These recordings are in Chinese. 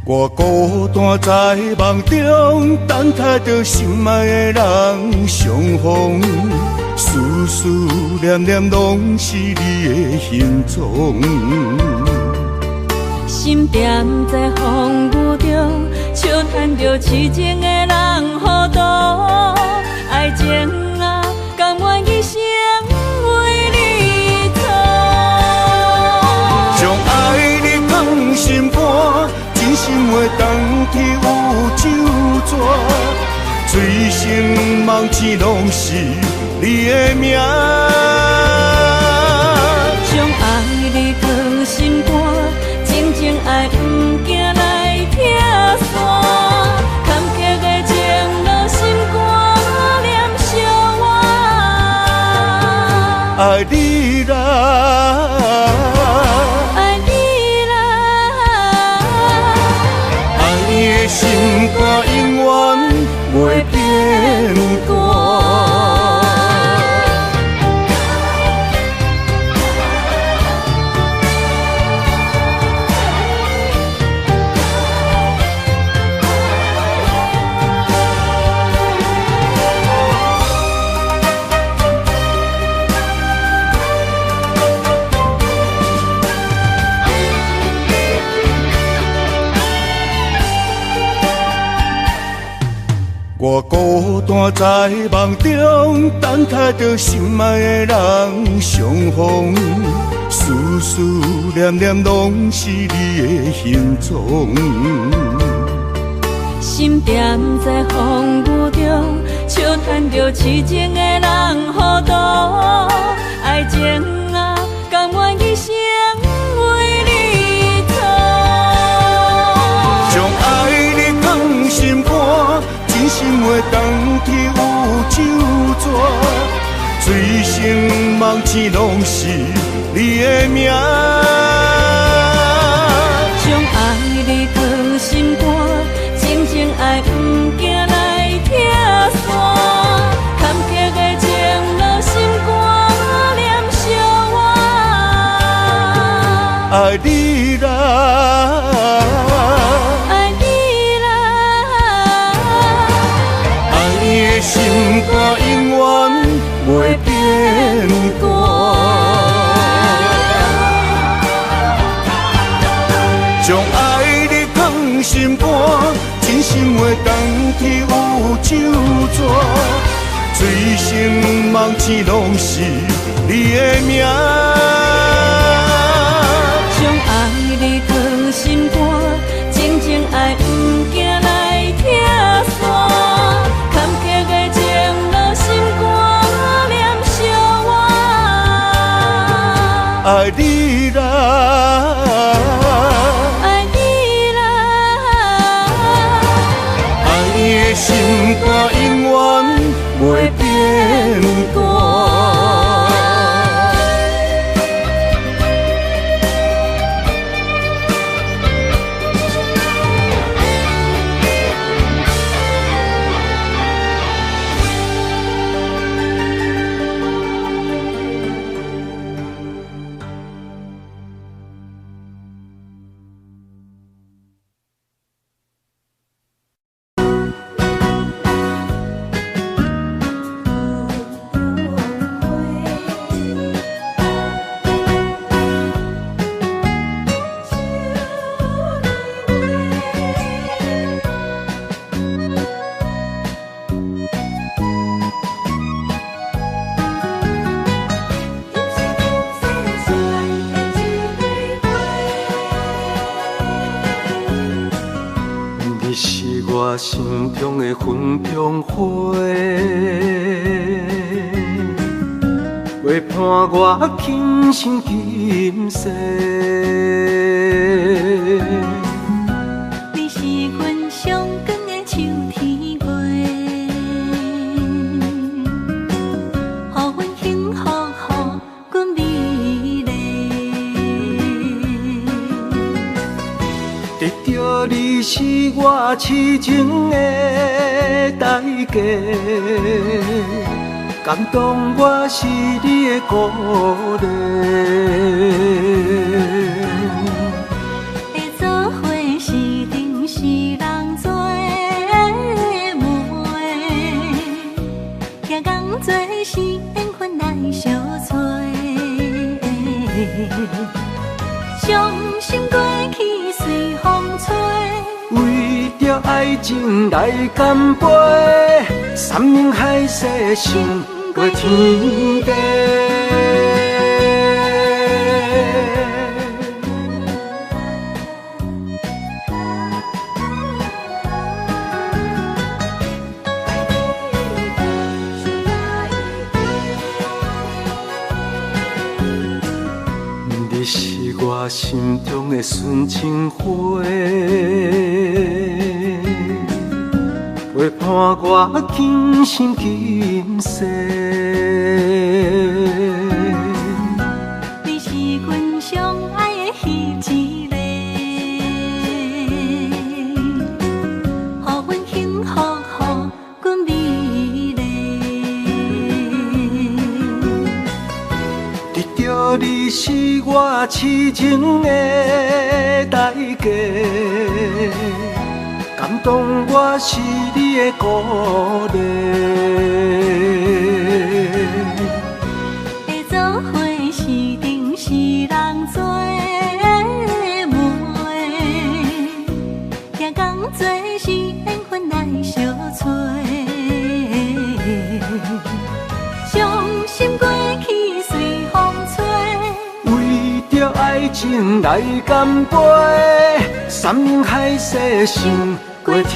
我孤单在梦中，等待着心爱的人相逢，思思念念拢是你的形状。心踮在风雨中，笑叹着痴情的人糊涂，爱情啊，甘愿一生为你错。将爱你放心肝，真心话当去有酒泉，醉生梦醒拢是你的名。将爱你放心肝，真情爱不惊来拆散，坎坷的情路心肝念相偎。爱你啦，爱你啦，爱你的心肝永远袂变卦。我孤单在梦中，等待着心爱的人相逢，思思念念拢是你的形状。心踮在风雨中，笑叹着痴情的人糊涂，爱情啊，甘愿一生为你错。将爱你放心肝，真心话当去有酒泉，醉生梦醒拢是你的名。将爱你放心肝，真情爱不惊来拆散，坎坷的情路心肝念相偎。爱你啦，爱你啦，爱你的心肝永远袂变卦。将爱你放心肝，真心话当去有酒泉，醉生梦醒拢是你的名。将爱你放心肝，真情爱不惊来拆散，坎坷的情路心肝念相偎。爱你啦，爱你啦，爱你的心肝永远袂变卦。你是我心中的云中花，陪伴我今生今世。你是阮上光的秋天月，予阮幸福，予阮美丽。得到你是我痴情的代价，感动我是你的鼓励。会做伙是阵伤心过去随风吹。为着爱情来干杯，山盟海誓想过天地。你是我心中的纯情花，陪伴我今生今世。你是阮上爱的彼一个，予阮幸福，予阮美丽。得到你是我痴情的代价，感动我是你的鼓励。会做伙是定是人做媒，行工做是缘分来相找。伤心过去随风吹。为着爱情来干杯，山盟海誓想过天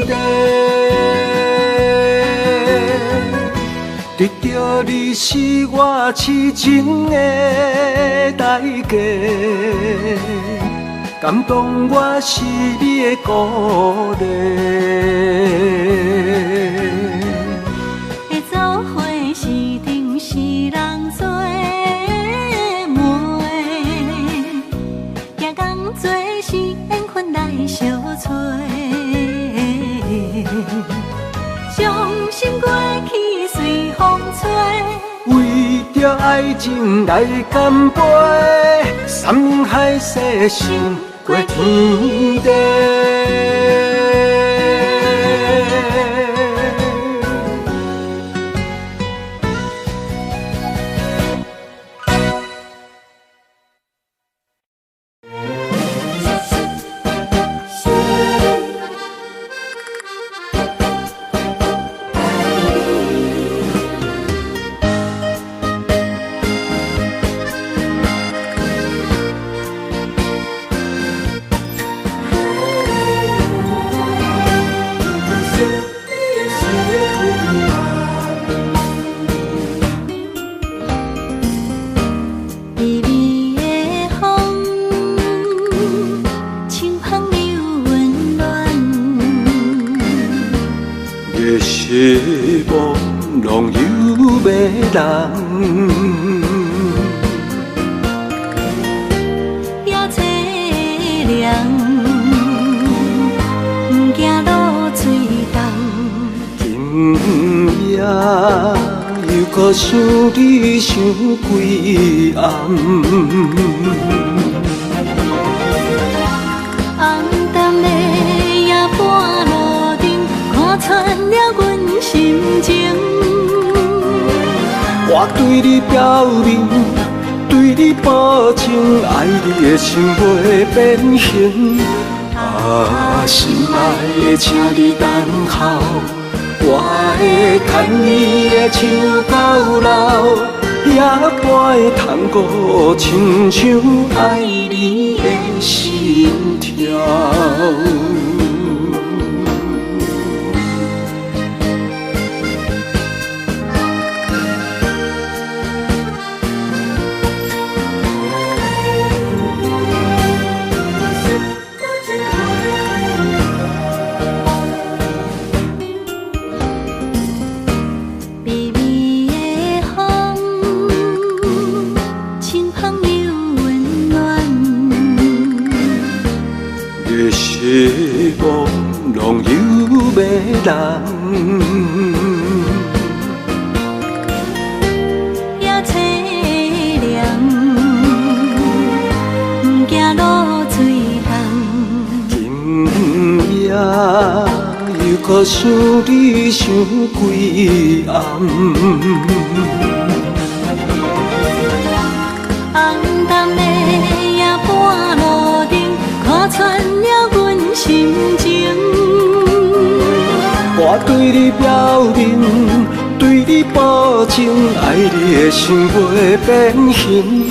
地。得到你是我痴情的代价，感动我是你的鼓励。会做伙是定是人做媒，行工做是缘分来相找。伤心过去随风吹。为着爱情来干杯，山盟海誓想过天地。失望拢有迷人，也凄凉，不惊落水重。今夜又搁想你想几暗，红淡的夜半路灯，看穿了阮心情。我对你表明，对你保证，爱你的心袂变形。啊，心爱的，请你等候，我会牵你的手到老，也陪探戈，亲像爱你的心跳。失望拢有迷人，也凄凉，不惊落水重。今夜又搁想你想几暗，红淡的夜半对你表明，对你保证，爱你的心袂变形。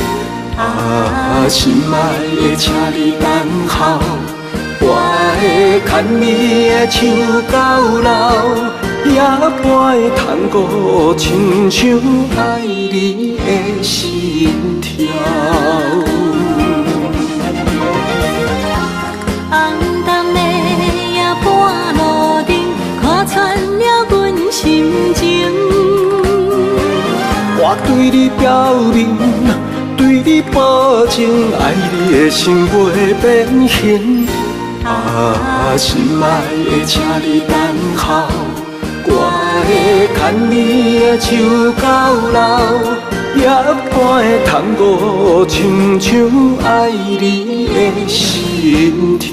心爱的，请你等候，我会牵你的手到老，也会通过亲像爱你的心跳。红灯的夜半路灯，看穿了阮心情。我对你表明，对你保证，爱你的心袂变形。心爱的，请你等候，我会牵你的手到老，也会通过亲像爱你的心跳。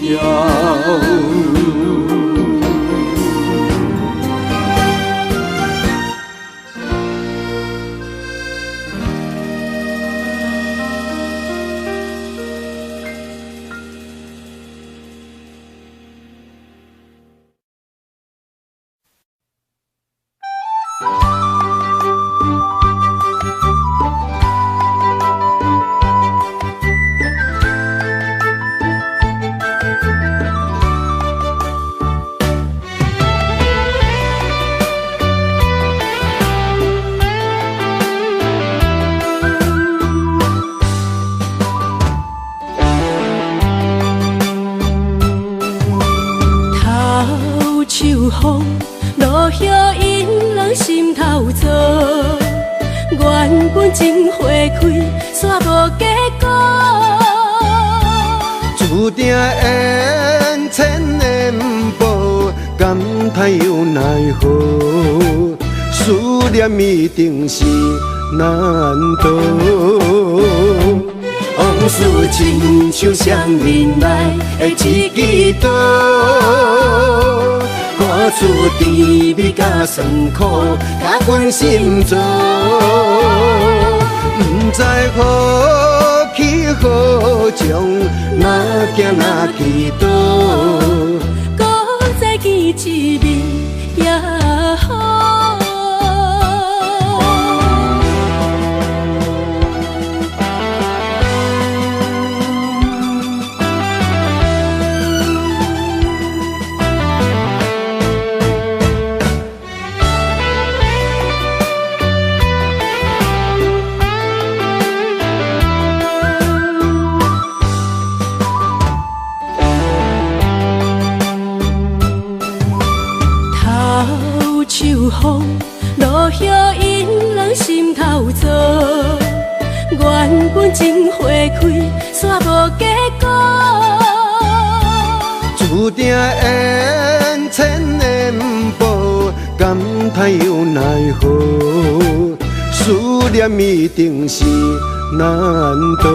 风，落叶引人心头躁。缘分真花开，煞无结果。注定缘千缘报，感叹又奈何？思念一定是难渡。往事亲像双面来的一支刀，看出甜蜜甲酸苦，甲阮心中。不知何去何从，哪行哪去倒？搁再见一面也好。风，落叶引人心头躁。缘分真花开，煞无结果。注定缘千缘报，感叹又奈何？思念一定是难渡。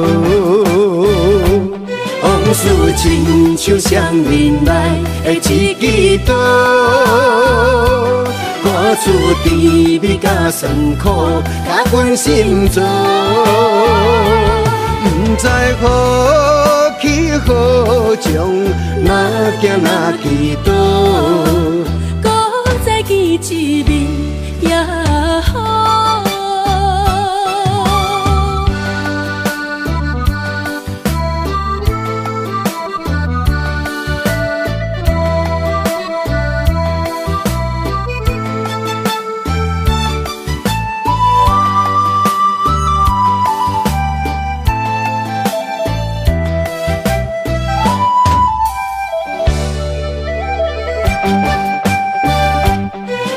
往事亲像双面来的一支刀，看出甜蜜甲酸苦，甲阮心中。不知何去何从，哪行哪去倒？搁再见一面也好。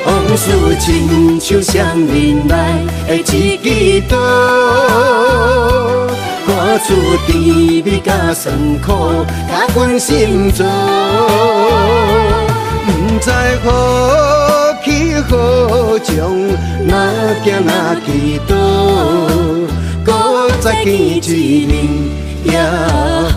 往事亲像双面来的一支刀，看出甜蜜甲酸苦，甲阮心中。不知何去何从，哪行哪去倒？搁再见一面也好。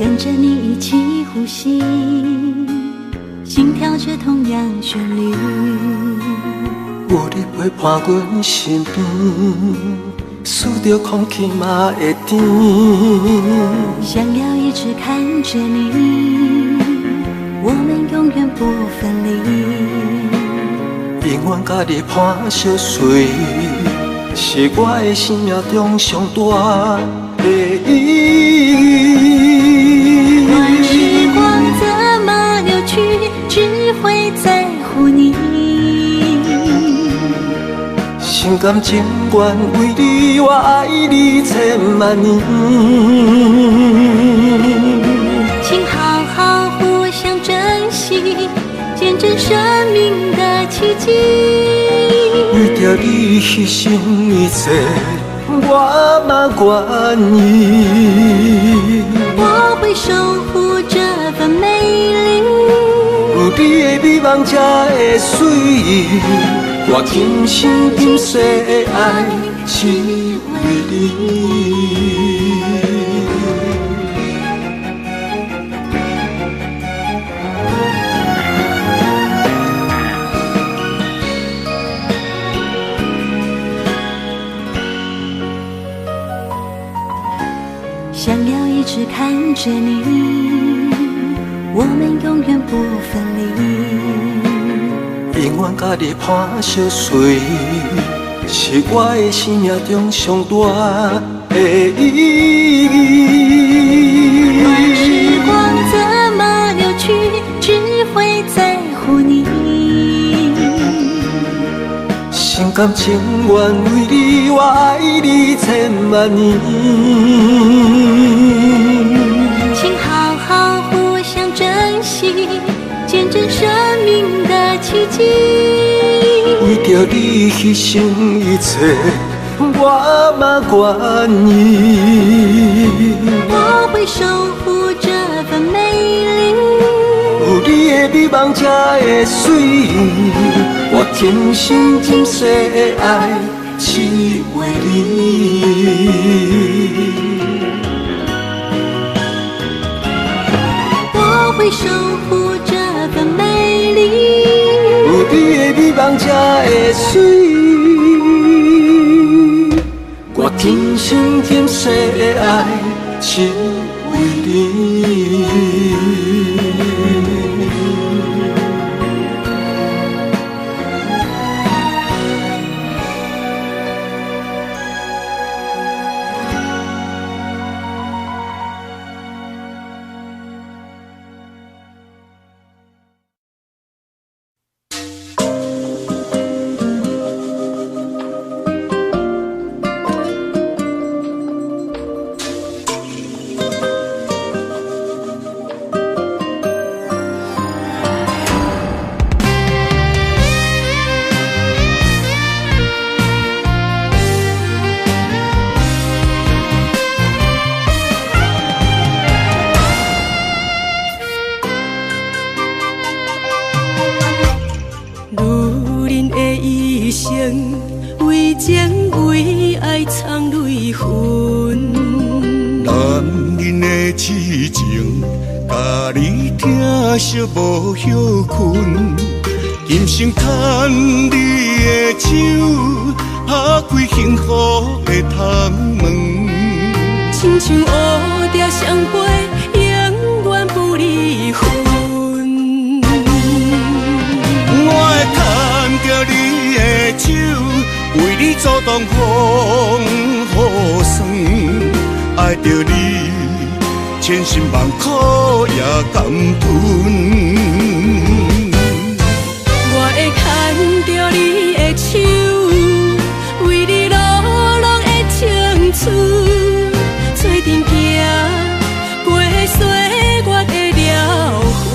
跟着你一起呼吸，心跳着同样旋律。有你陪伴阮身边，数着空气嘛会甜。想要一直看着你，我们永远不分离。永远甲你伴相随，是我的生命中上大的意义。让时光怎么流去，只会在乎你。心甘情愿为你，我爱你千万年。请好好互相珍惜，见证生命的奇迹。为着你牺牲一切，我嘛愿意。我会守护这份美丽，有你的美梦才会水。我今生今世的爱是为你。想要一直看着你，我们永远不分离。永远甲你伴相随，是我的生命中上大的意义。管时光怎么流去，只会在乎你。心甘情愿为你，我爱你千万年。请好好互相珍惜，见证生命的奇迹。为着你牺牲一切，我嘛愿意。我会守护这份美丽，有你的美梦才会水。我今生今世的爱是为你。我会守护这份美丽，有你的美梦才会水。我今生今世的爱是为你。为情为爱藏泪痕，男人的痴情，甲你疼惜无歇困。今生牵你的手，打开幸福的窗门。亲像乌蝶相陪，永远不离分。我会牵着你的手，为你阻挡风雨霜。爱着你，千辛万苦也甘吞。我会牵着你的手，为你落落的青春，做阵行过岁月的疗痕。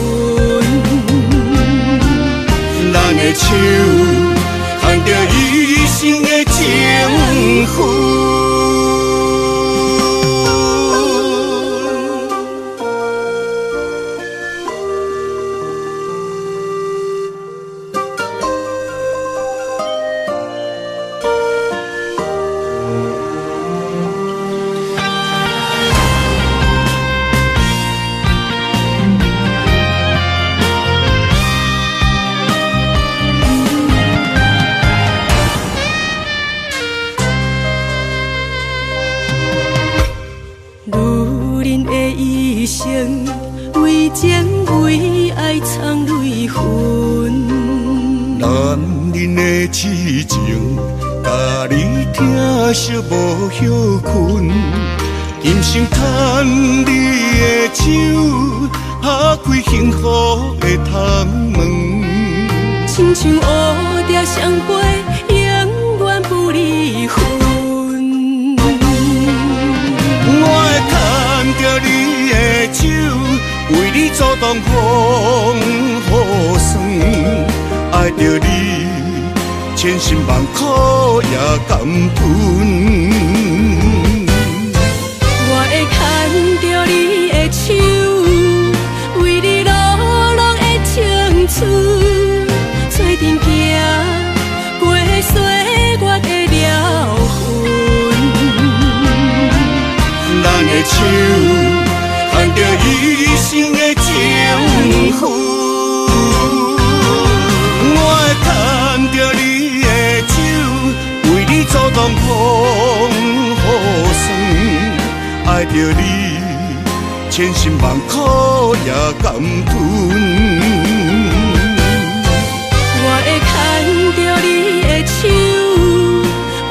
咱的手牵着一生的情分。前为爱藏泪痕。男人的痴情，甲你听惜无歇困。今生牵你的手，打开幸福的窗门。亲像蝴蝶相陪，永远不离分。我会牵着你的手，为你阻挡风雨霜。爱着你，千辛万苦也甘吞。我会牵着你的手，为你流浪的青春，做阵行过岁月的疗痕。咱的手牵着一生的情份。牵着你的手，为你阻挡风雨霜。爱着你，千辛万苦也甘吞。我会牵着你的手，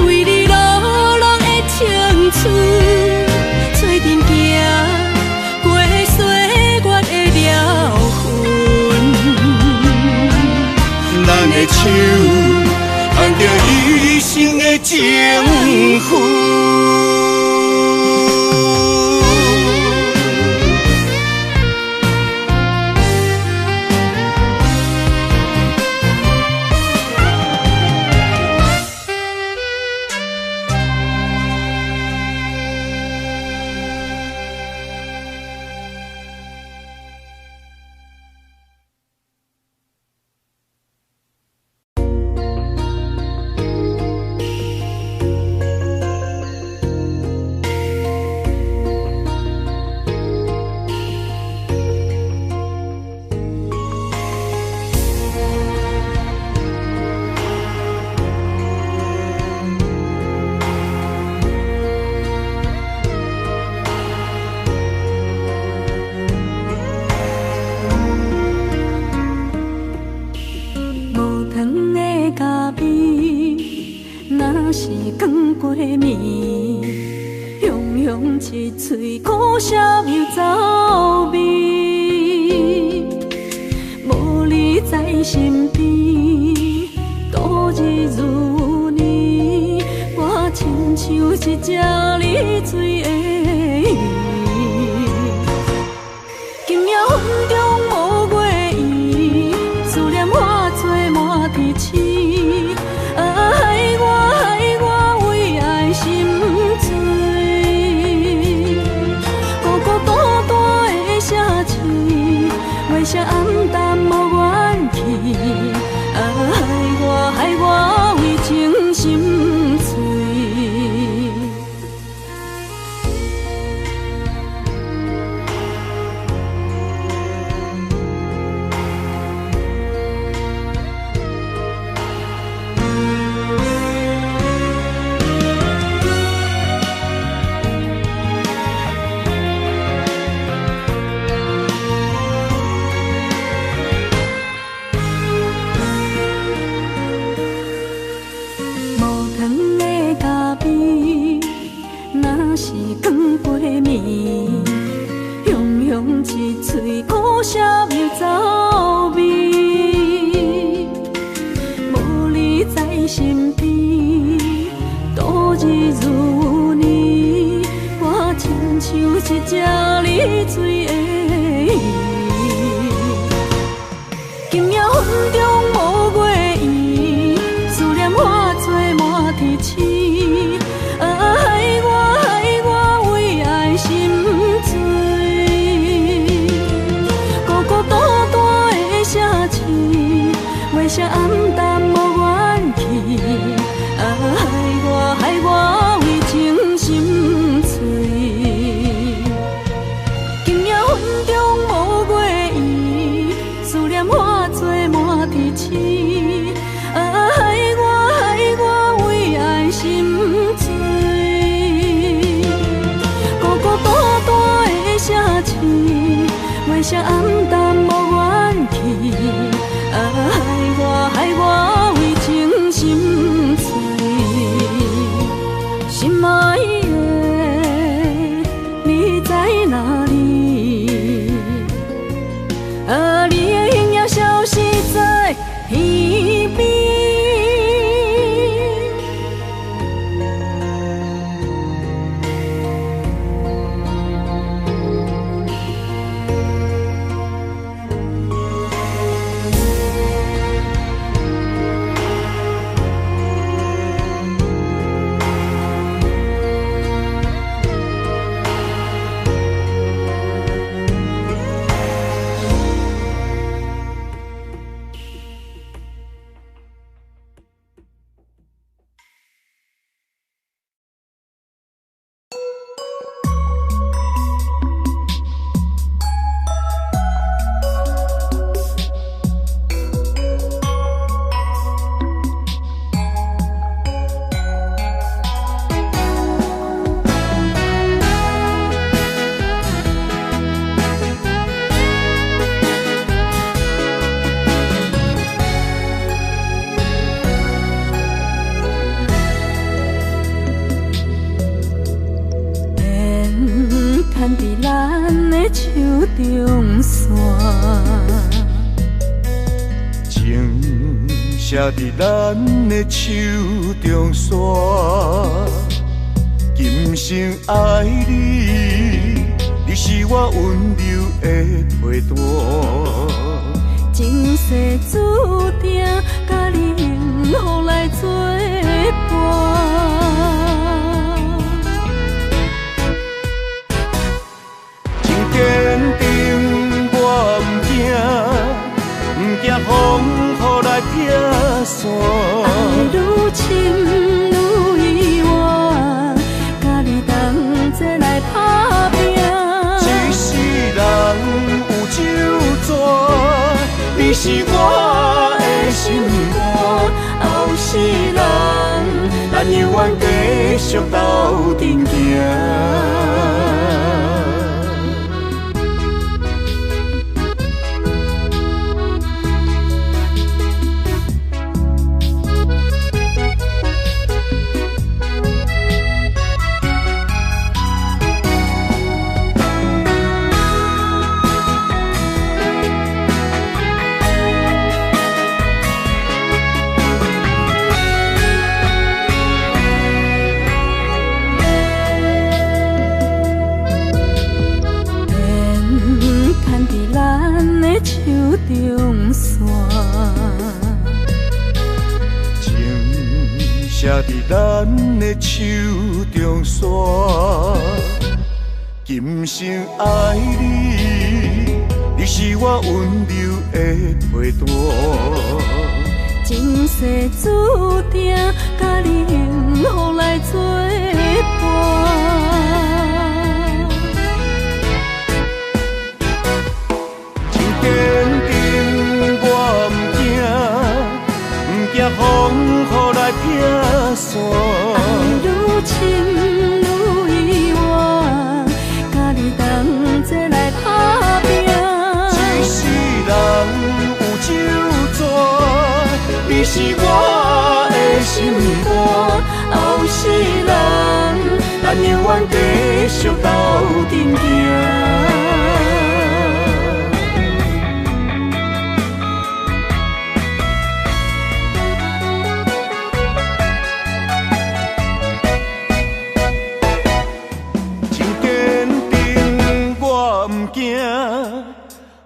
为你流浪的青春，做阵行过岁月的疗痕。咱的手牵着一生的情份。是光过暝，雄雄一嘴苦涩又走味。无你在身边，度日如年，我亲像一只离水的鱼。今夜风中无月圆，思念化作满天星。月色暗淡无元气，害我为情心碎。是光过暝，雄雄一嘴苦涩又走味。无你在身边，度日如年，我亲像一只离水的鱼。今夜风中无月圆，思念化作满天星。月色暗淡无元气，害我为情心碎。今夜风月色暗淡无元气，害我为情心碎，心爱的你在哪里？你的影也消失在天边。写伫咱的手中线，今生爱你，你是我温柔的陪伴。前世注定，甲你幸福来作伴。真坚定，我唔惊，唔惊风雨来拆散。爱愈深愈意外，甲你同齐来打拼。一世人有酒泉，你是我的心肝。后世人，咱永远继续斗阵行。中线，情写伫咱的手中线，今生爱你，你是我温柔的陪伴。前世注定，甲你幸福来作伴。坚定，我唔惊风雨来拆散。爱愈深愈意外，甲你同齐来打拼。一世人有酒泉，你是我的心肝。后世人，咱永远继续斗阵行。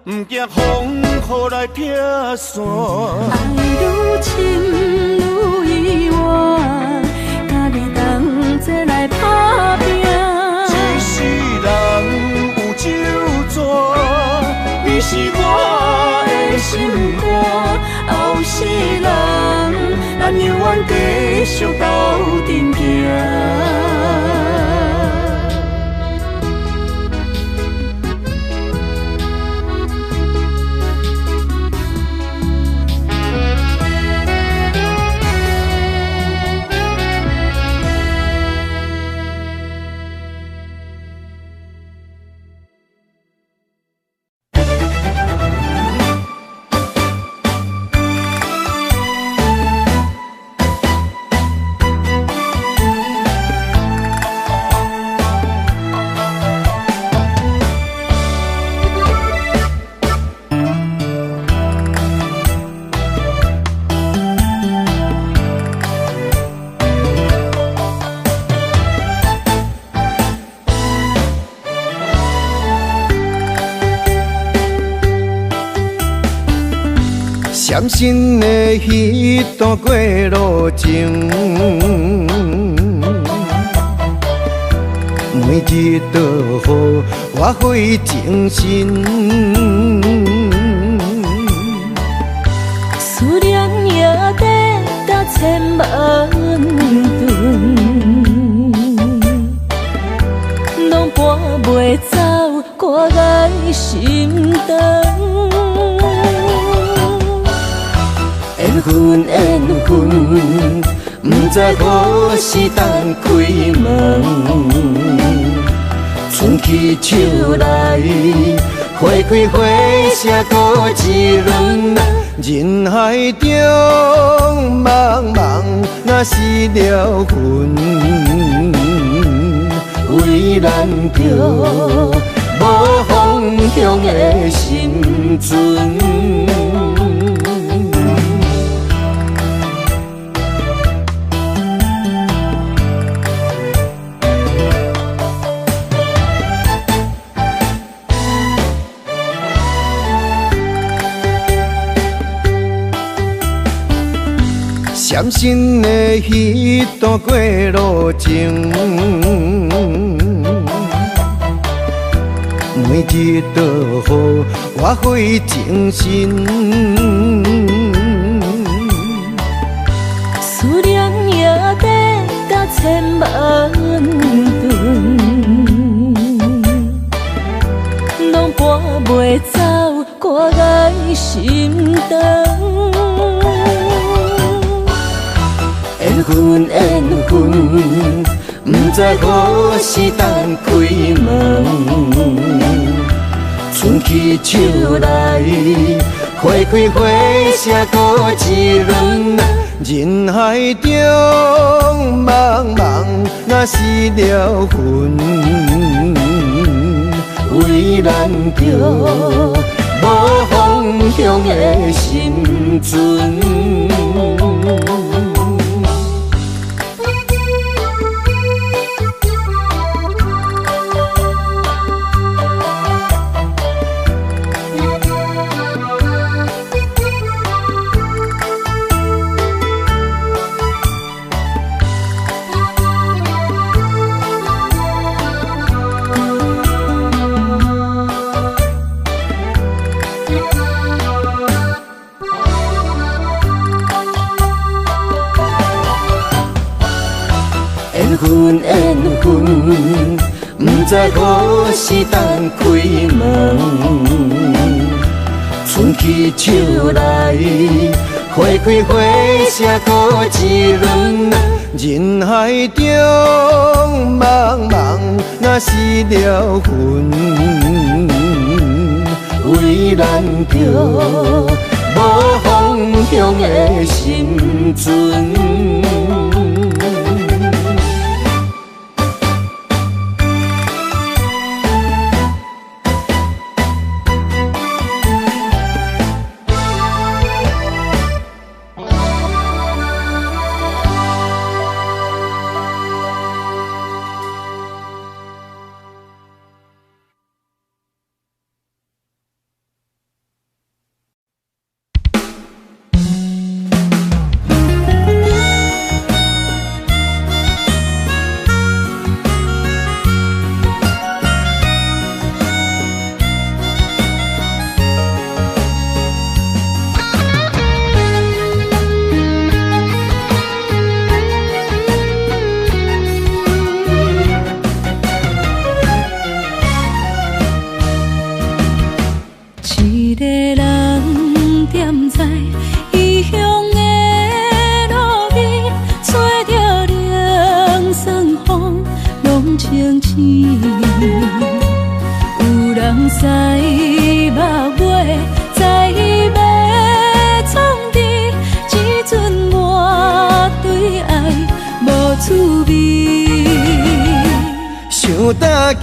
唔惊风雨来拆散，爱愈深愈意外，甲你同齐来打拼。一世人有酒泉，你是我的心肝。后世人，咱永远继续斗阵行。闪身的彼段过路情，每日都予我费精神。思念也得到千万吨，拢搬袂走我的心肠。缘分缘分，不知何时当开门。春去秋来，花开花谢多一轮。人海中茫茫，若是了魂，为咱着无方向的心存。闪身的彼段过路情，每日都予我费精神。思念也得到千万吨，拢搬袂走我的心肠。缘分缘分，不知何时当开门。春去秋来，花开花谢多一轮。人海中茫茫，若是了魂，为咱着无方向的心存。缘分缘分，不知何时当开门。春去秋来，花开花谢多一轮。人海中茫茫，若是了魂，为咱着无方向的心存。想大桥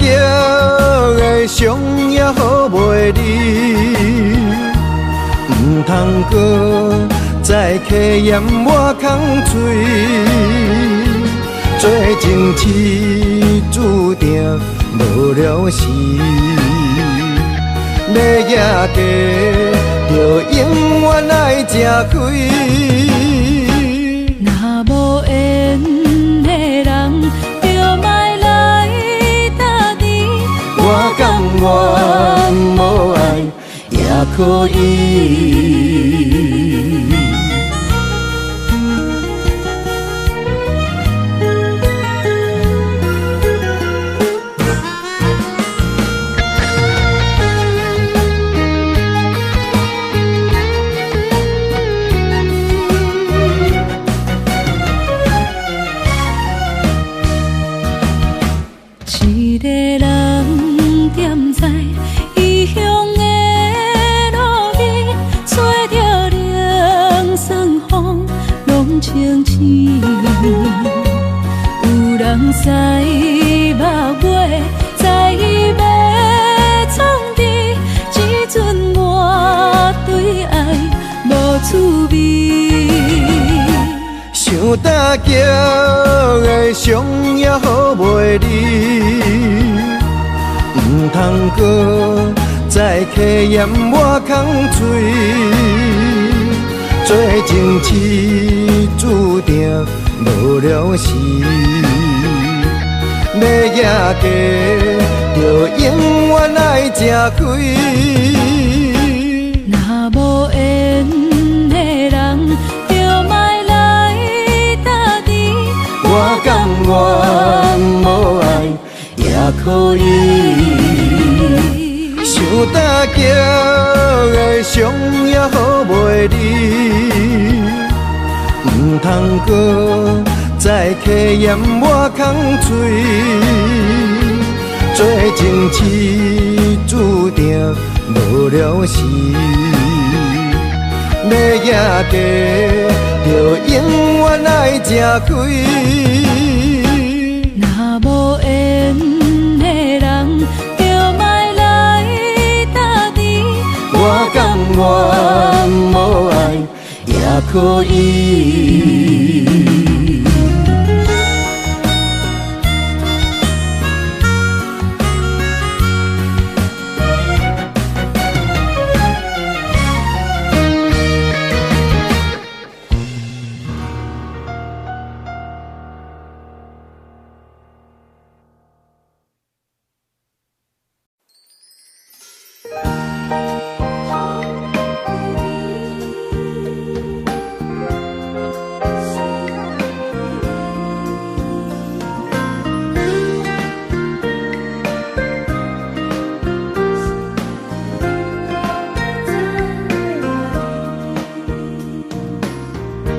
的伤也好袂离，唔通搁再客嫌我空嘴，做情痴注定无了时，要野家就永远爱吃亏。若无缘的人，就莫来打你。我甘愿无爱也可以。一个人踮在异乡的路边，吹着凉爽风，拢清醒。有人使目月，在要创治，只准我对爱无趣味。想搭桥的伤也好袂离，唔通搁再客嫌我空嘴，做情痴注定无了时，要举家就永远爱吃亏。若无缘的人，就莫来打你。我甘愿无爱也可以。想搭桥的伤也好袂离，唔通搁再客嫌我空嘴，做情痴注定无了时，要举家就永远爱吃亏。若无缘的人，就莫来打你。我甘愿无爱也可以。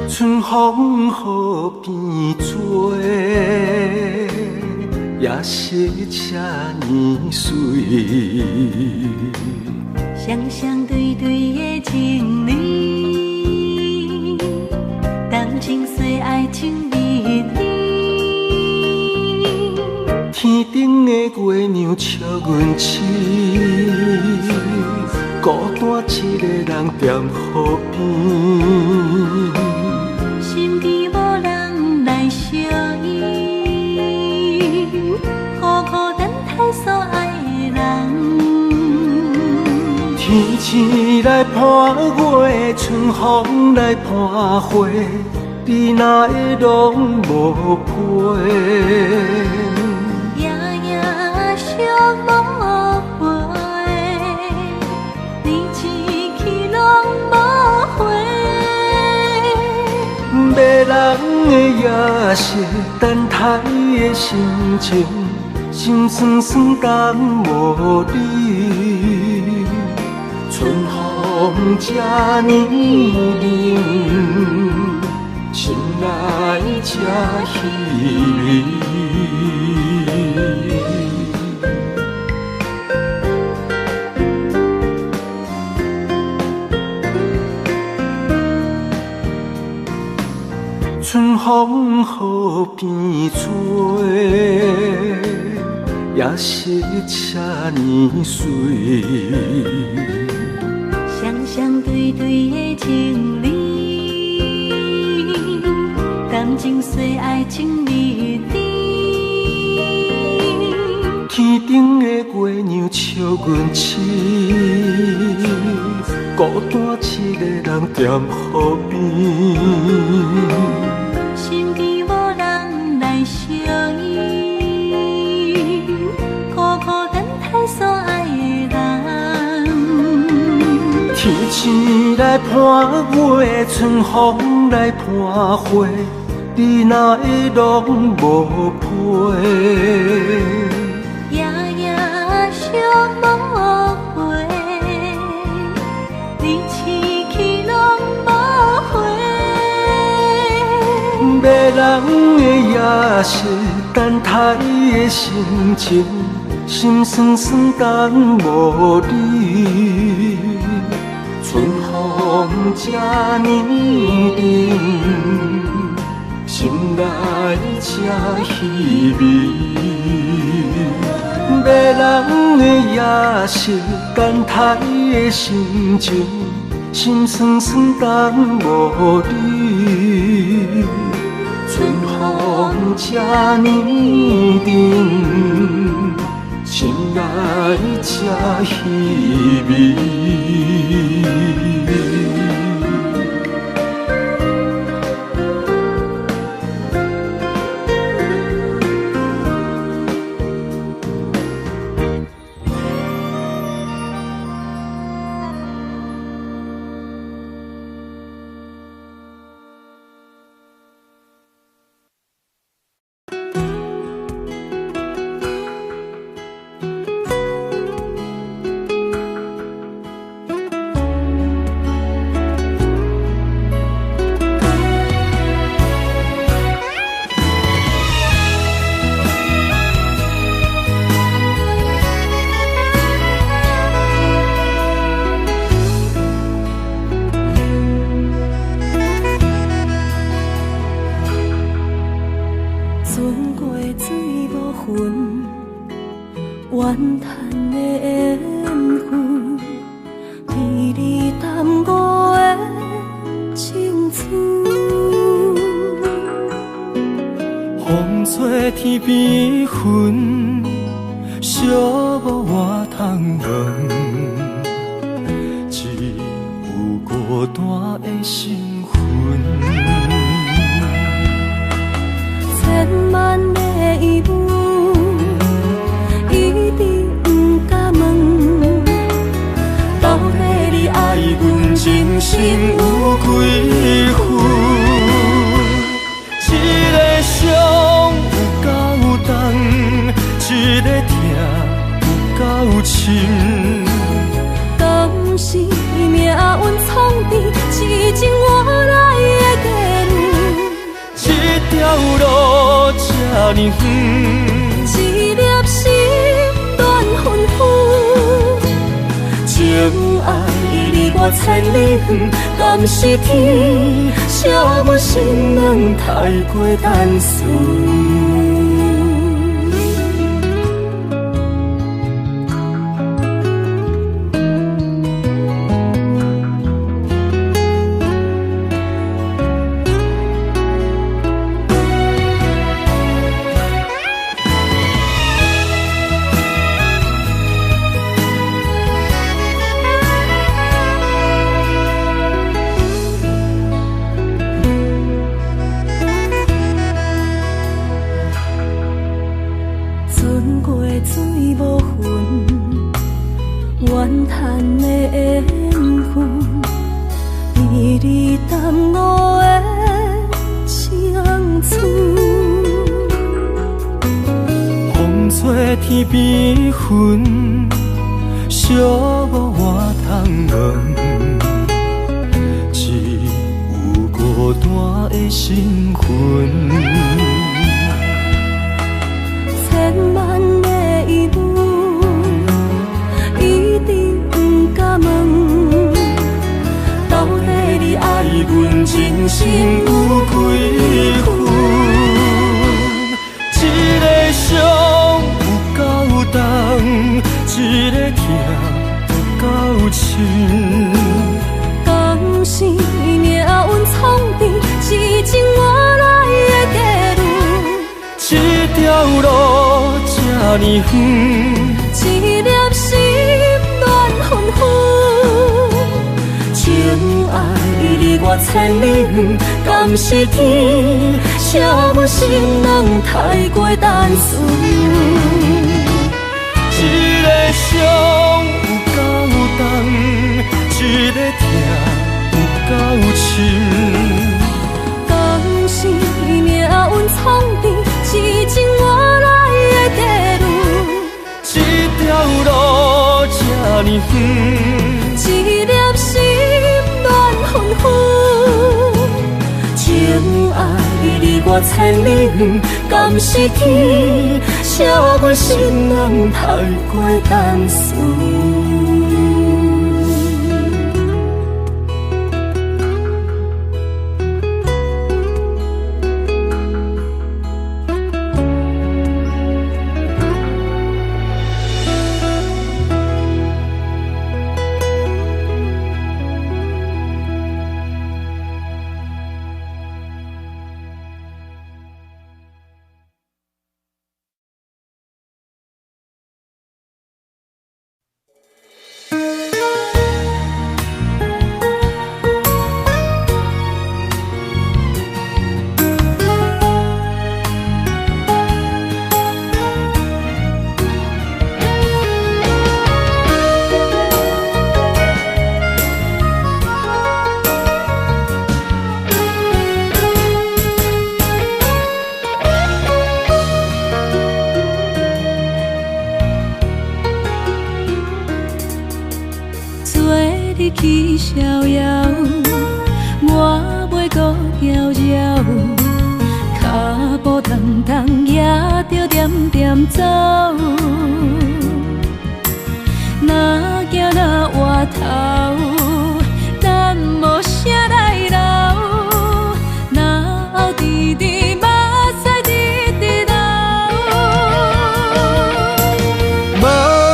春风河边吹，也是这年水。双双对对的情侣，谈情说爱情蜜蜜。天顶的月亮笑阮痴，孤单一个人踮河边。身边无人来相依，孤孤单单所爱的人。天星来伴月，春风来伴花，你哪会拢无陪？夜夜相无回，你一去拢无回。迷人的夜色，等待的心情，心酸酸等无你。春风这呢冷，心内这稀微。春风河边吹，也是这年水。双双对对的情侣，谈情说爱情蜜蜜。天顶的月亮笑阮痴，孤单一个人踮河边，身边无人来相依，孤孤单单所爱的人。天星来伴月，春风来伴花，你哪会拢无陪？夜夜相无回，你痴去拢无回。迷人的夜色，等待的心情，心酸酸等无你。春风这呢冷，心内这稀微。迷人的夜色，等待的心情，心酸酸等无你。春风这呢冷，心内这稀微。天边云，寂寞我通问，只有孤单的心魂。千万个疑问，一直不敢问，到底你爱阮真心有几分？一个伤有够重，一个痛有够深。敢是命运创治，痴情换来的结论？这条路这呢远，一粒心乱纷纷。情爱离我千里远，敢是天惜阮心软太过单纯？天边云，寂寞我通问，只有孤单的心魂。千万个疑问，一直不敢问，到底你爱阮真心有几分？一个伤一个痛有够深，敢是命运创治，痴情换来的结论？这条路这呢远，一粒心乱纷纷。离我千里远，敢是天写阮心人太过单纯。一个伤有够重，一个痛有够深。敢是命运创治，是情我来的地路。这条路这呢远，一粒心乱纷纷。情爱离我千里远，敢是天写阮心人太过单纯。去逍遥，我袂搁搅扰，脚步重重也着点点走。若行若回头，咱无啥来留，若后直直目屎直直流。无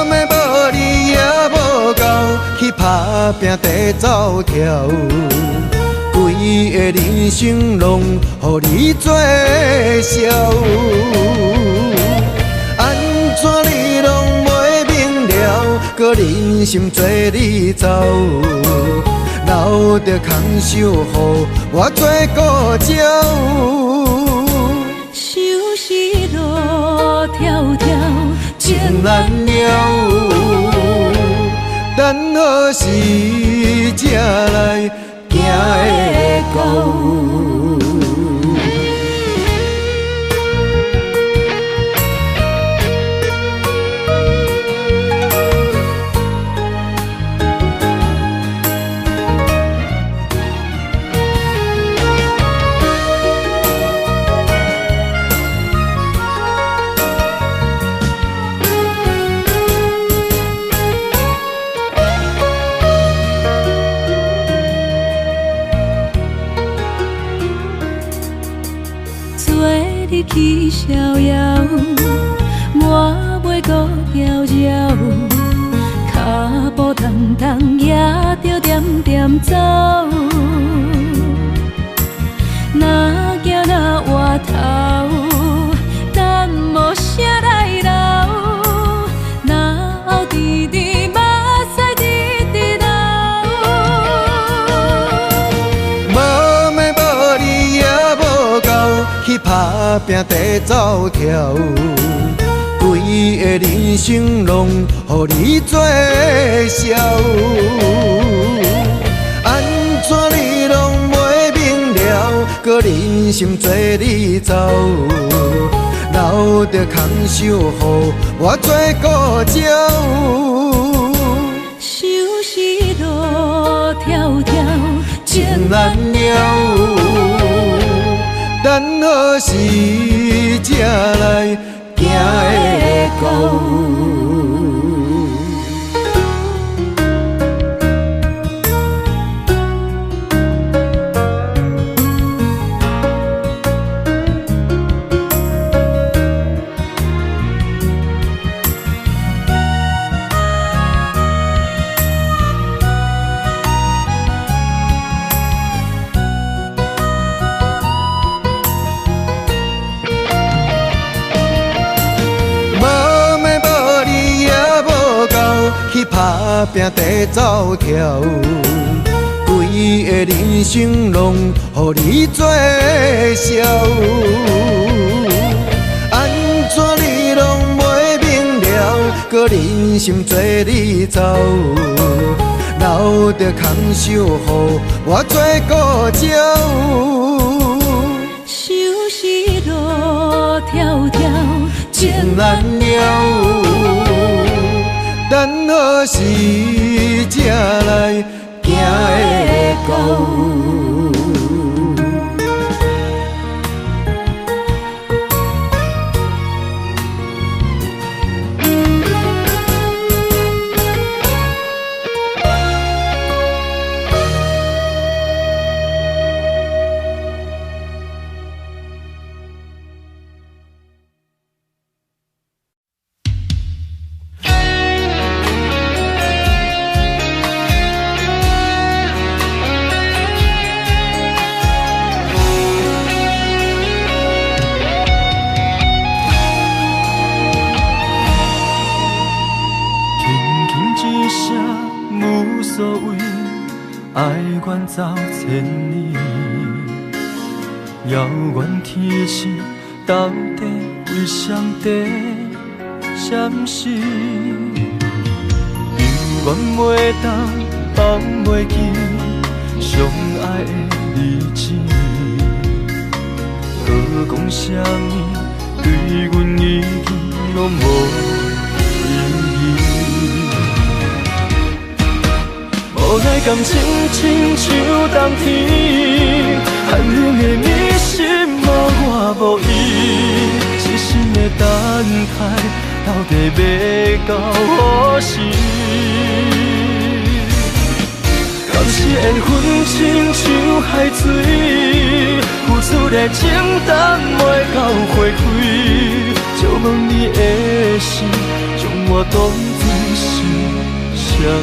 眠无理也无够，去打拼地走跳，规个人生拢予你做笑。安怎你拢袂明了，搁忍心做你走，留着空手予我做顾鸟。想是路迢迢，情难了，等何时才来行会到？去逍遥，我袂搁搅扰，脚步重重也着点点走。若行若回头，咱无啥来留，若后直直目屎直直流。无眠无理也无够，去打拼地走跳，规个人生拢予你做笑。安怎你拢袂明了，搁忍心做你走，留着空手予我做顾鸟。想是路迢迢，情难了，等何时才来行会到？去打拼地走跳，规你的人生拢予你做笑，安怎你拢袂明了，搁忍心做你走，留着空手予我做孤鸟。相思路迢迢，情难了，等何时才来行会到？爱远走千里，遥远天星到底为谁在闪烁？犹原袂当放袂记相爱的日子，何讲啥物对阮已经拢无意义。无奈感情亲像冬天，寒冷的你心无我无伊，痴心的等待，到底要到何时？敢是缘分亲像海水，付出的情等袂到回馈，就问你的心，将我当作是啥物？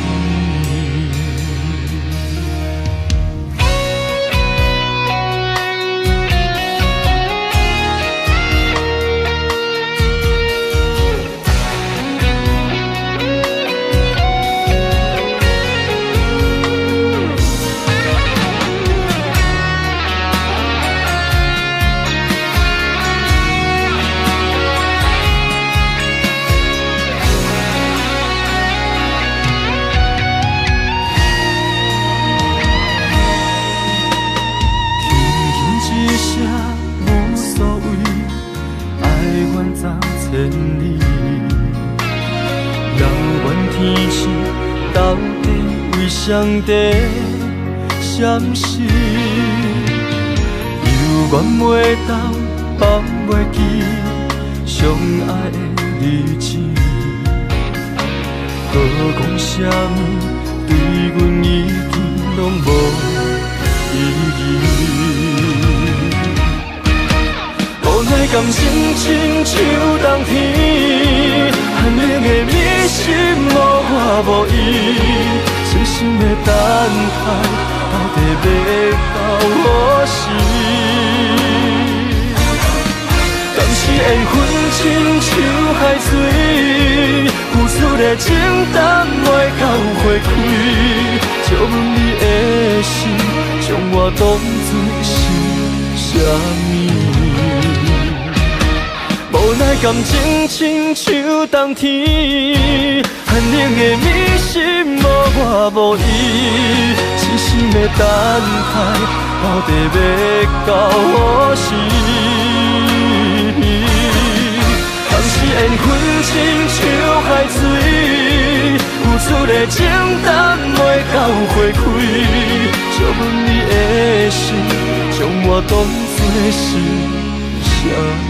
谁在闪烁？犹原袂当放袂记相爱的日子，何讲啥物对阮已经拢无意义。无奈感情亲像冬天，寒冷的你心无我无伊。痴心的等待，到底要到何时？敢是缘分亲像海水，付出的情等袂到回馈，就问你的心，将我当作是啥物？无奈感情亲像冬天，寒冷的你心无我无伊，痴心的等待，到底要到何时？敢是缘分亲像海水，付出的情等袂到回馈，就问你的心，将我当作是啥物？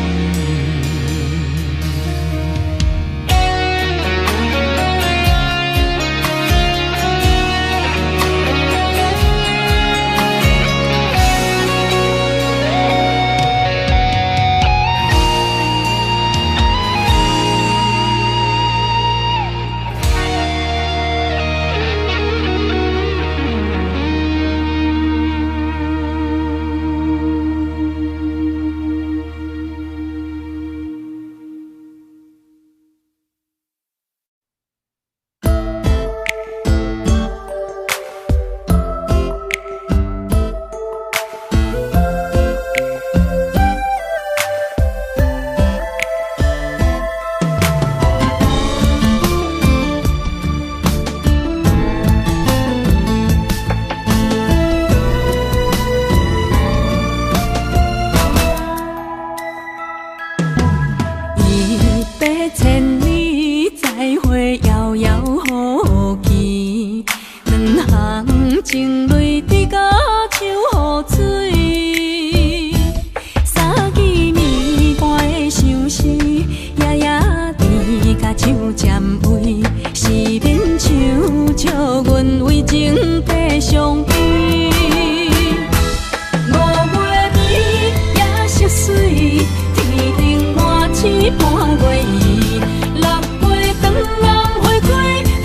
千里再会，遥遥无期。两行情泪滴甲手雨水，三更暝半的相思，夜夜甜甲手尖位，是免唱笑阮为情白相陪。半月圆，6月长人花开，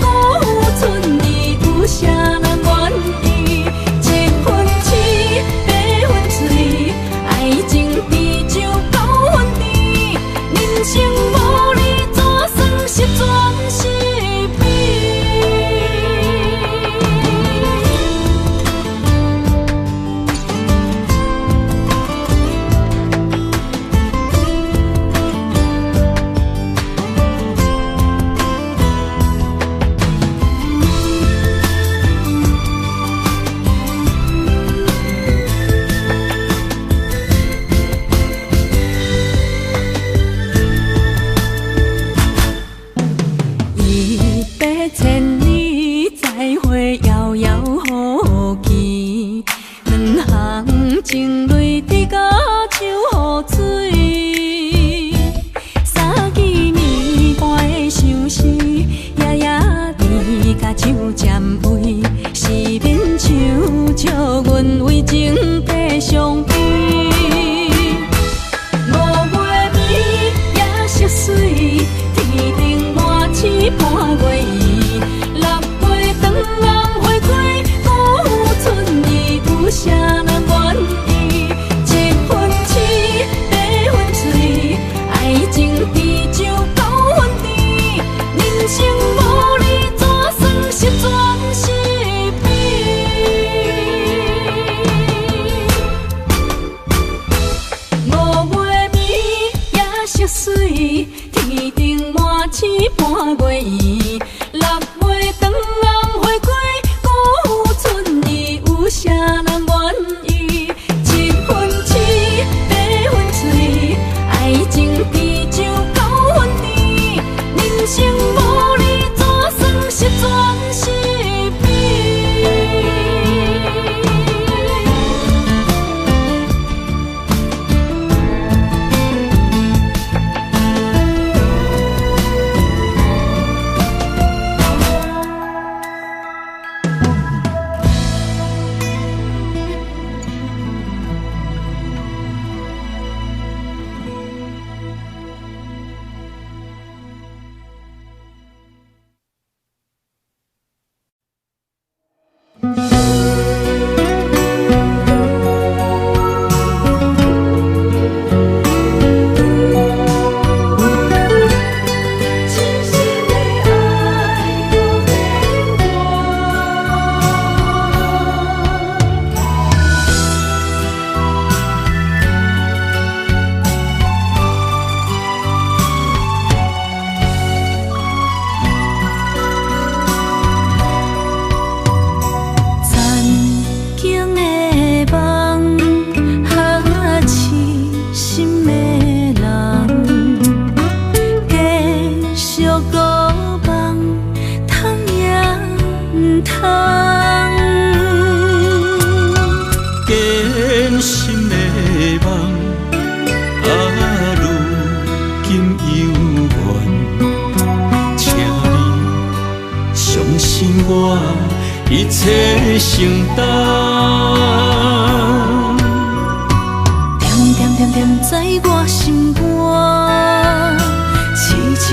辜负春意，有啥人愿意？一分痴，八分醉，爱情比酒9分甜，人生无你怎算是全是美？千里再会，遥遥无期。两行情泪滴甲手雨水，三更暝半的相思，夜夜甜甲手尖位，是免唱笑阮为情白相陪。5月暝夜色水，天顶满星半月圆。有啥人愿意？一分痴，八分醉，爱情比酒9分甜，人生无你怎算是全是美？5月暝夜色水，天顶满星半月圆，6月长人花开，辜负春意，有啥人？一切承担，点点点点在我心肝，痴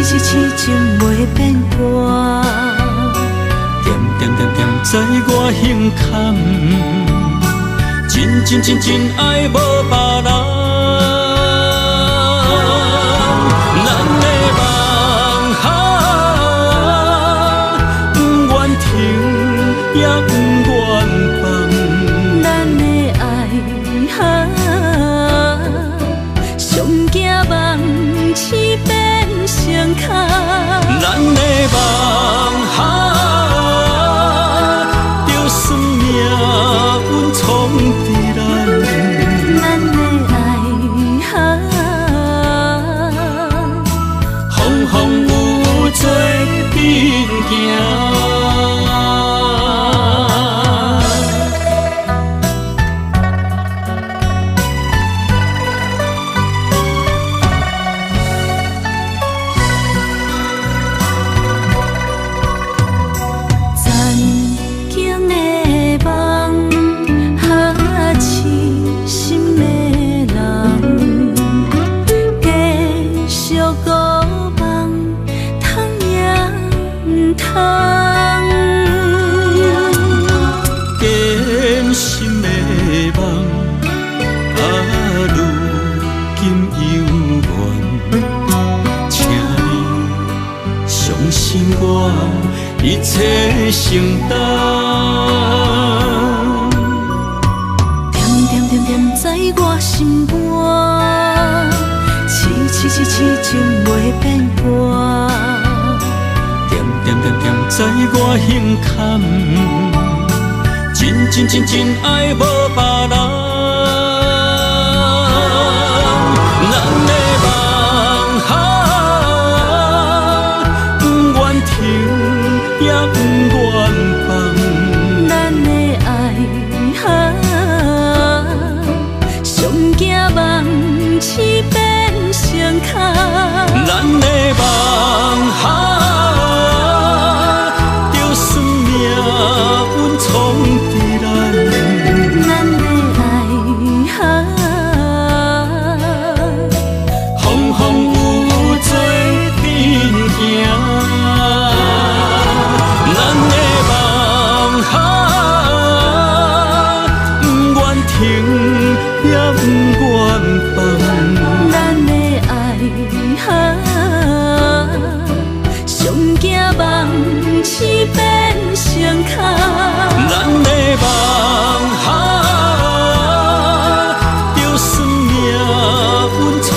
情袂变卦，点点点点在我胸坎，真爱无别人。也不愿放，咱的爱上惊梦痴变成空，咱的梦就算命运冲伫咱，咱的爱风风风雨雨做阵行。一切承担，点点点点在我心肝，痴情袂变卦。点点点点在我胸坎，真爱无别人。咱的梦不愿停，也不愿放。咱的爱上惊梦痴变成空。咱的梦就算命运闯伫咱。咱的爱风风雨雨做阵行。咱的梦不愿停，也不愿放。咱的爱上惊梦痴变成空。咱的梦就算命运闯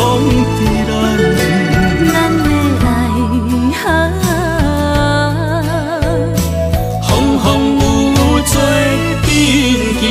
伫咱。咱的爱风风雨雨做阵行。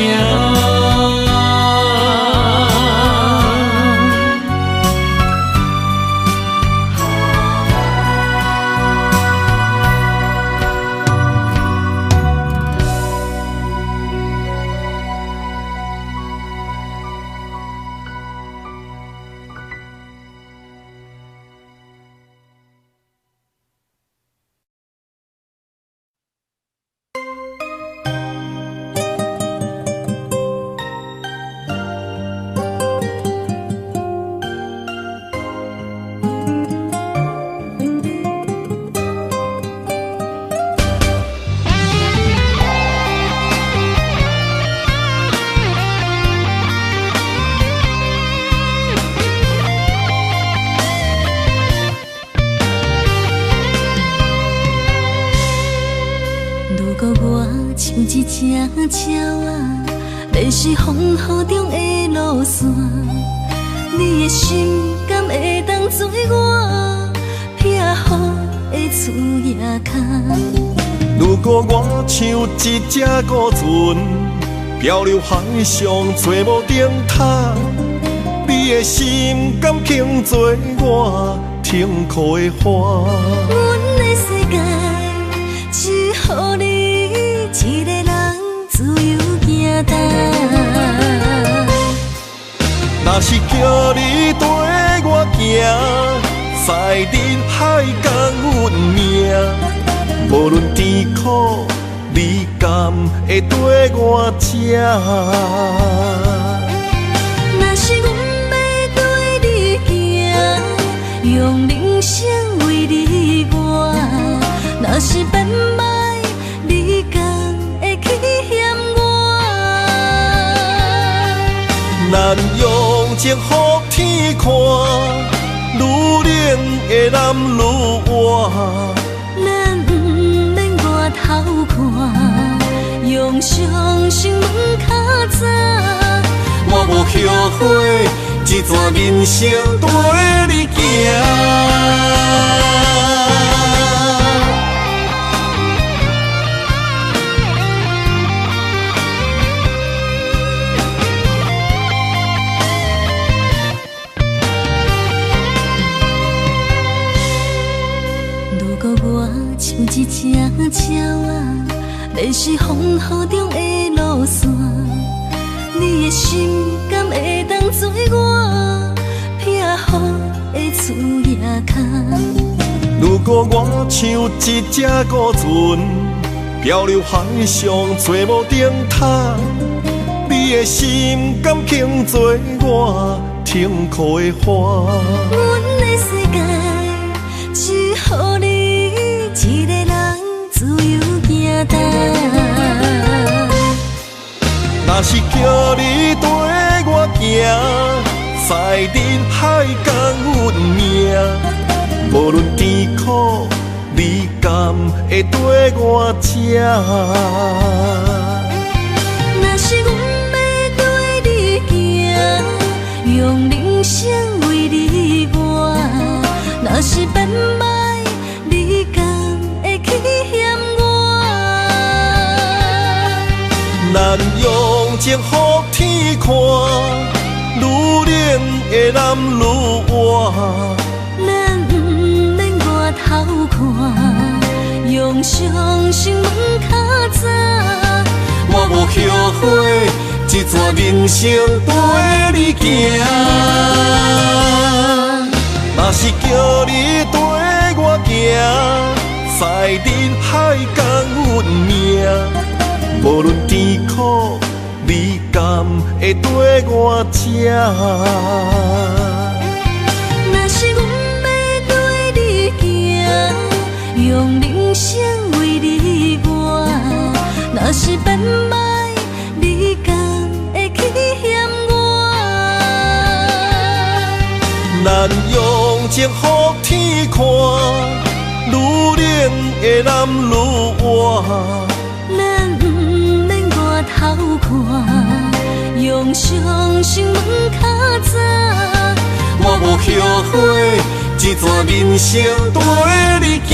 像一只鸟仔，迷失风雨中的路线。你的心敢会当做我撇雨的厝夜空？如果我像一只孤船，漂流海上找无顶塔，你的心敢肯做我停靠的花？阮的世界只予你一个人自由行动。若是叫你跟我行，在人海共运命，无论甜苦，你敢会跟我吃？若是阮要对你行，用人生为你活，若是变歹，你敢会去嫌我？咱用情予天看，愈冷的男愈活。咱不免外头看，用双心问较早。我无后悔，一段人生跟你行。像一只鸟啊，迷失风雨中的路线。你的心敢会当做我撇雨的厝夜空？如果我像一只孤船，漂流海上找无顶塔，你的心敢肯做我停靠的花？阮的世界只予你一个人自由行动。若是叫你跟我行，在人海共运命，无论甜苦，你敢会跟我吃？若是阮要跟你行，用人生为你活，若是变歹，你敢会去嫌我？咱用情予天看，愈冷的男愈活。咱不免外头看，用双心门较早。我无后悔，这段人生陪你行。若是叫你跟我行，在人海共运命，无论甜苦，你敢会跟我吃？若是阮要跟你行，用人生为你活，若是变歹，你敢会去嫌我？咱用情予天看，愈冷的男愈活。咱不免外头看，用双心门较早。我无后悔，这段人生陪你行。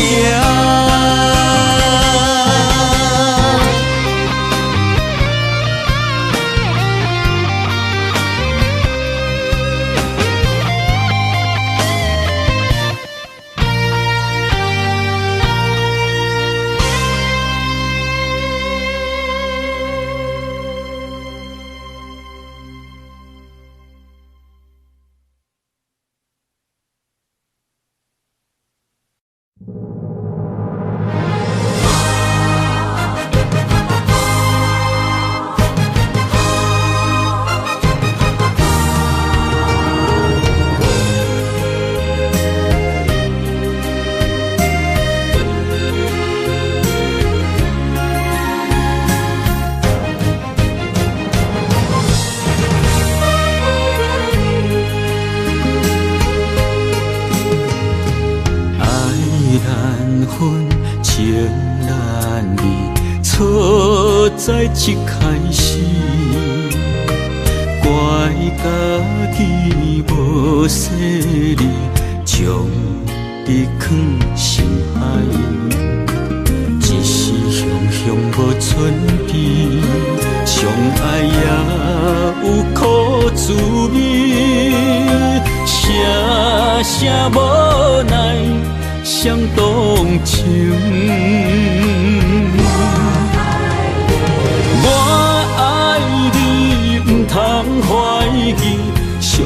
在一开始，怪家己无细腻，将你藏心海。一时雄雄无存边，相爱也有苦滋味，声声无奈伤动情。通怀疑，上痛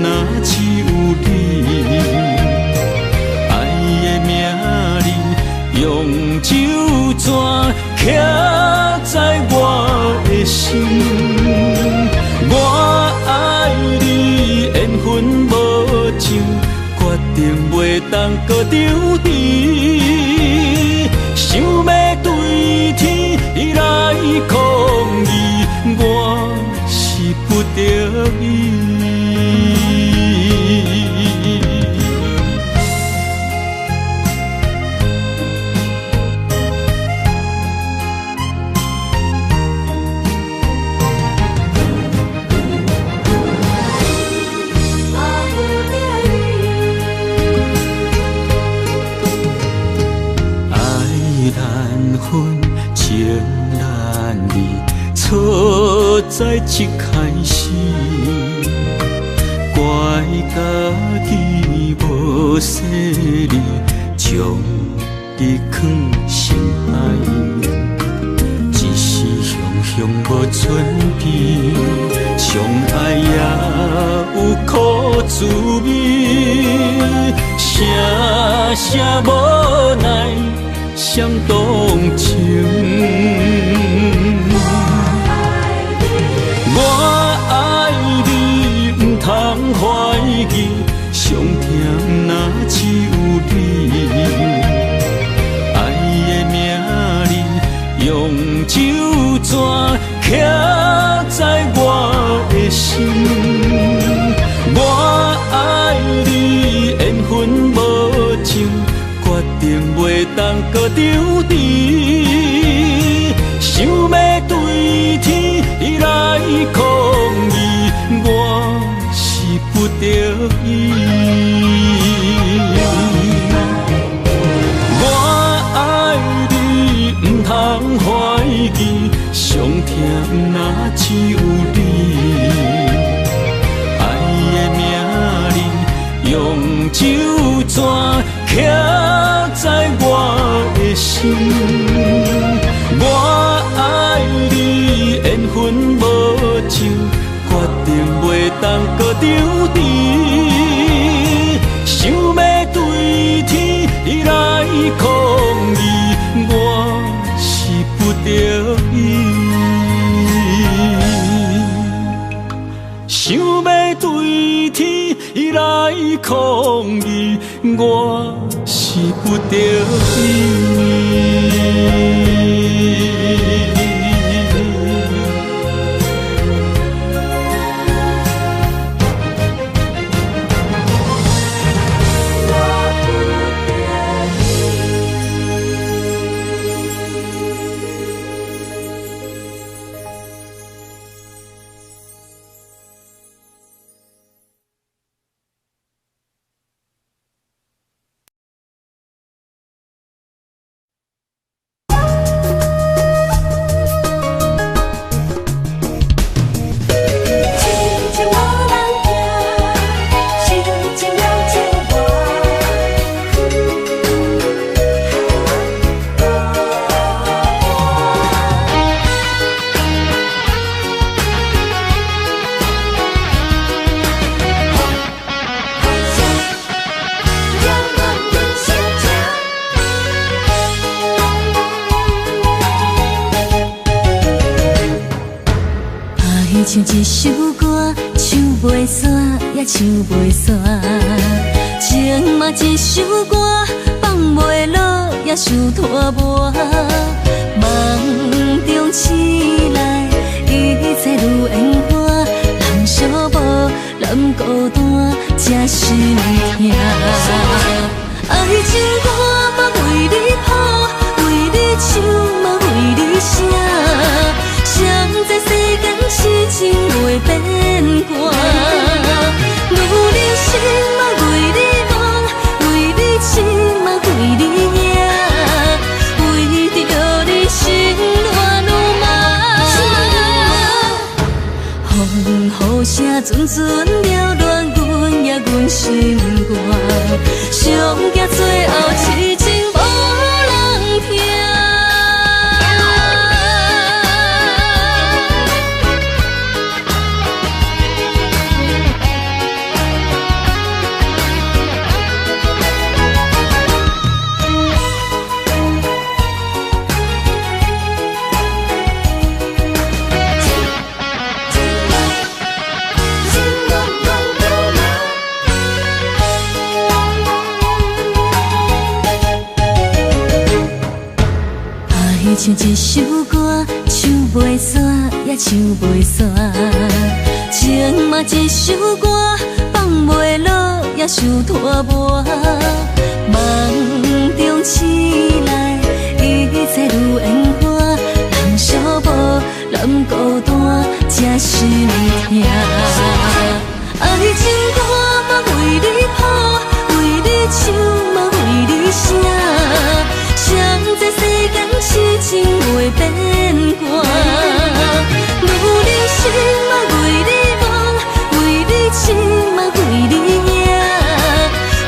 若只有你。爱的名字用酒泉刻在我的心。我爱你，缘分无尽，决定袂当搁丢弃。想要对天来抗议，我是不得已。爱难分，情难离。错在一开始，怪家己无细腻，将己藏心海，一时雄雄无存片，相爱也有苦滋味，声声无奈伤动情。我爱你，不通怀疑，上甜若只有你。爱的名字用酒泉刻在我的心。我爱你，缘分无情，决定袂当搁丢你。想要对天来抗议，我是不得已。我爱你，不通怀疑，上甜若只有你。爱的名字用酒泉刻在我的心。我爱你，缘分无情，决定袂当搁丢你。想要对天来抗议，我是不得已。想要对天来抗议，我是不得已。像一首歌，唱袂煞也唱袂煞；情嘛一首歌，放袂落也想拖磨。梦中醒来，一切如烟花，人寂寞，人孤单，才心痛。爱情歌嘛为你谱，为你唱嘛为你写。谁知世间痴情袂变卦，女人心嘛为你梦，为你痴嘛为你赢，为着你心乱如麻。风雨声阵阵缭乱，阮也阮心肝，上惊最后痴情无人听。像一首歌，唱袂煞也唱袂煞；情嘛一首歌，放袂落也想拖磨。梦中醒来，一切如烟花，人寂寞，人孤单，才心痛。爱情歌嘛为你谱，为你唱嘛为你写。谁知世间痴情袂变卦，女人心嘛为你梦，为你痴嘛为你赢，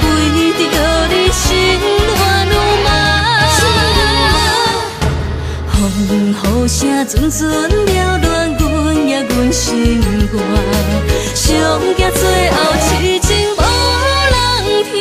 为着你心乱如麻。阵阵缭乱，阮也阮心肝，上惊最后痴情无人听。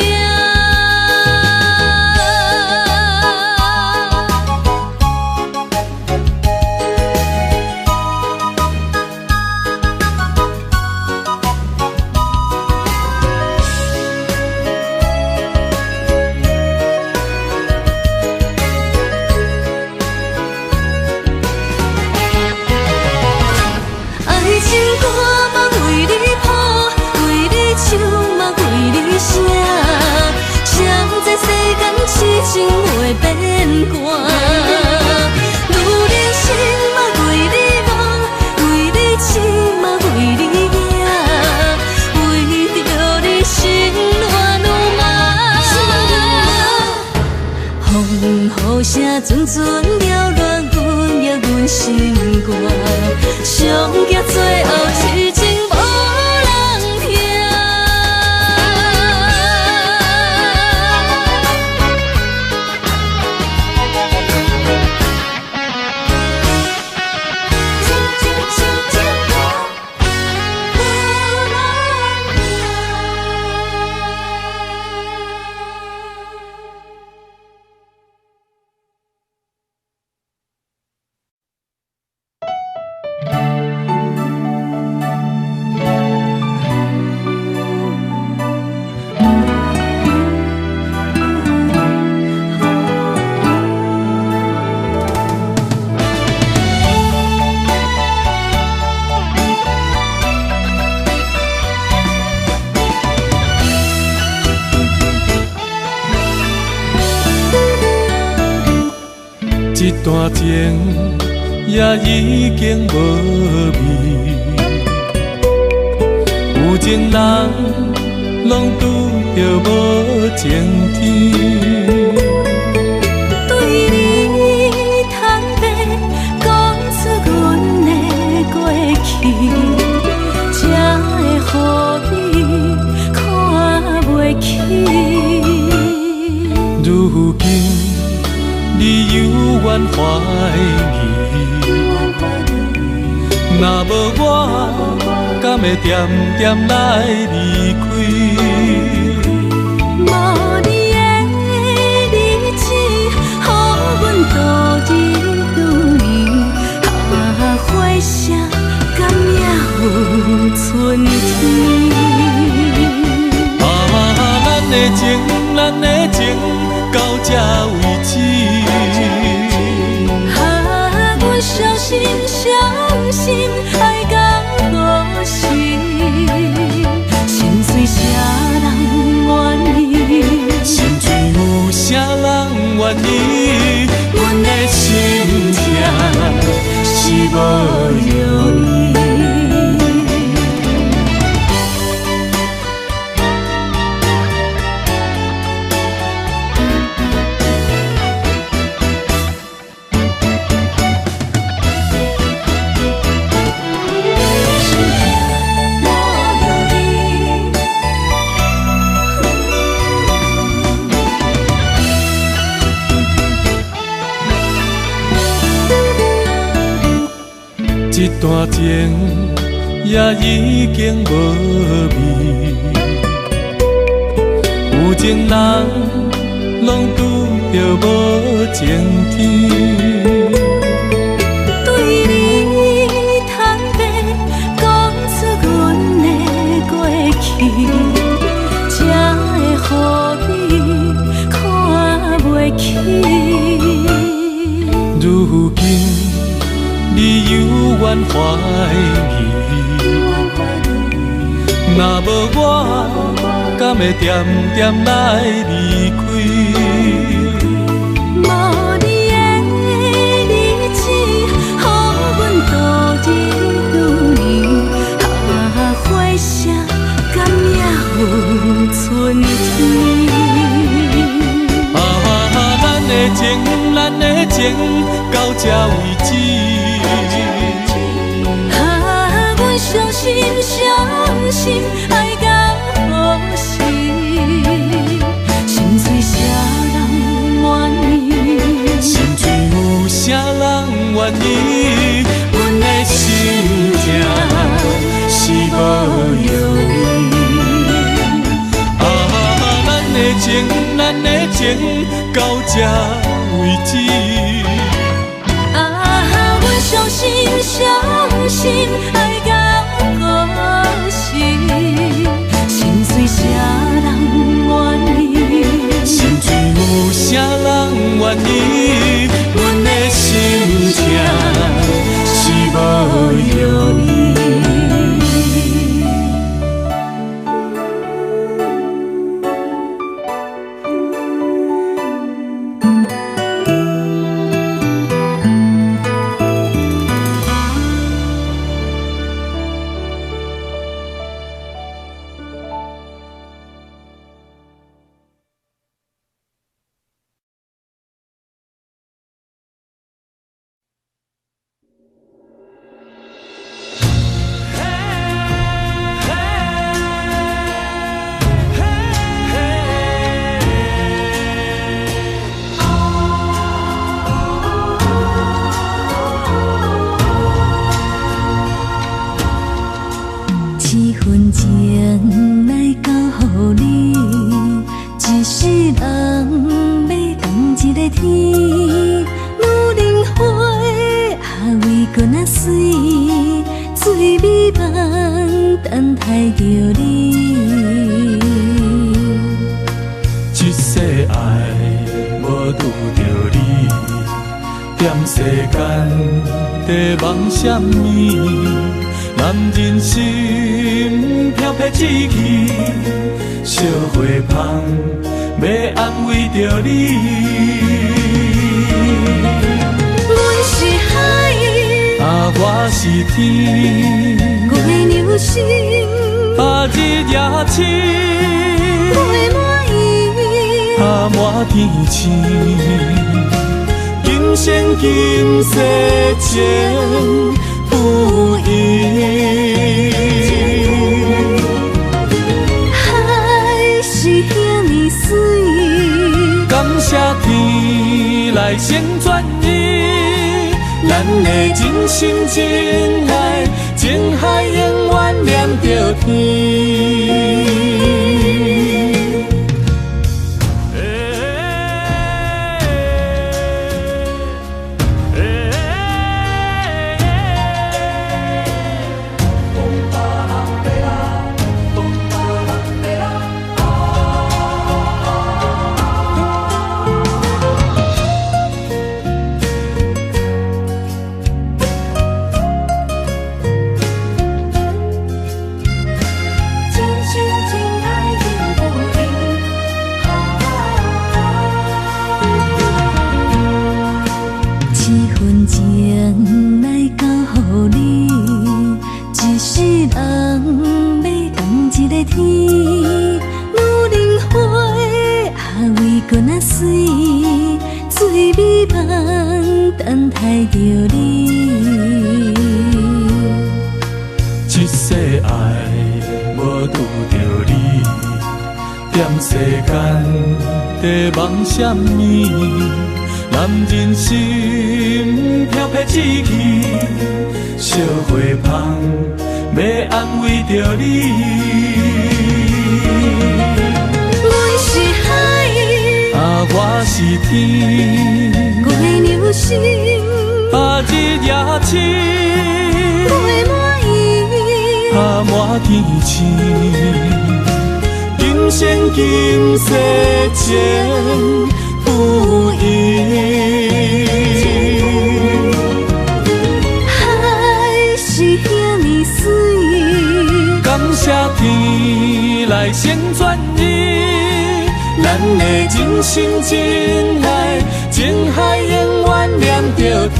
痴情袂变卦，愈人生嘛为你忙，为你痴嘛为你惊，为着你心乱如麻。风雨声阵阵缭乱，阮也阮心肝，上惊最后痴情无人听。一段情也已经无味，有情人拢拄着无情天。对你坦白讲出阮的过去，才会予你看袂起。如今你犹原怀疑，若无我，敢会点点来离开？无你的日子，予阮度日如年，花谢甘也有春天。咱的情，咱的情，到这为止。阮伤心，伤心，爱到何时？心碎啥人愿意？心碎有啥人愿意？阮的心痛是无容易。一段情也已经无味，有情人拢拄着无情天。对你坦白讲出阮的过去，才会予你看袂起。如今你犹原怀疑，若无我，敢会点点来离开？无你的日子，予阮度日如年，花谢甘也有春天。咱的情，咱的情，到这为止。阮伤心，伤心，爱到何时？心碎啥人愿意？心碎有啥人愿意？到这为止。啊，阮相信爱到何时，心碎啥人愿意？心碎有啥人愿意？阮的心情是无容易。什么？男人心飘撇志气，烧花香要安慰着你。阮是海，我是天，月流星，日夜星，月满意，满天星。今生今世情不移，海是遐尼水，感谢天来成全伊，咱的真心真爱，情海永远念着天。梦什么？男人心飘撇志气，烧花香要安慰着你。阮是海，我是天，月流星，日夜星，月满意，满天星。今生今世情不移，海是遐尼水，感谢天来成全伊，咱的真心真爱，情海永远念着天。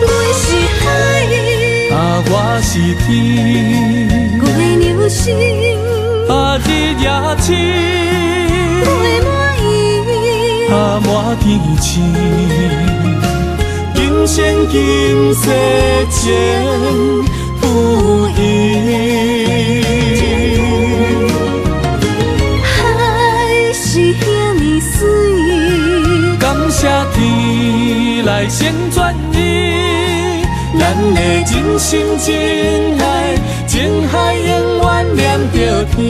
阮是海，我是天。流星，日夜星，月满意，满天星。今生今世情不移，海是遐尼水，感谢天来成全伊，咱的真心真爱，情海永远念着天。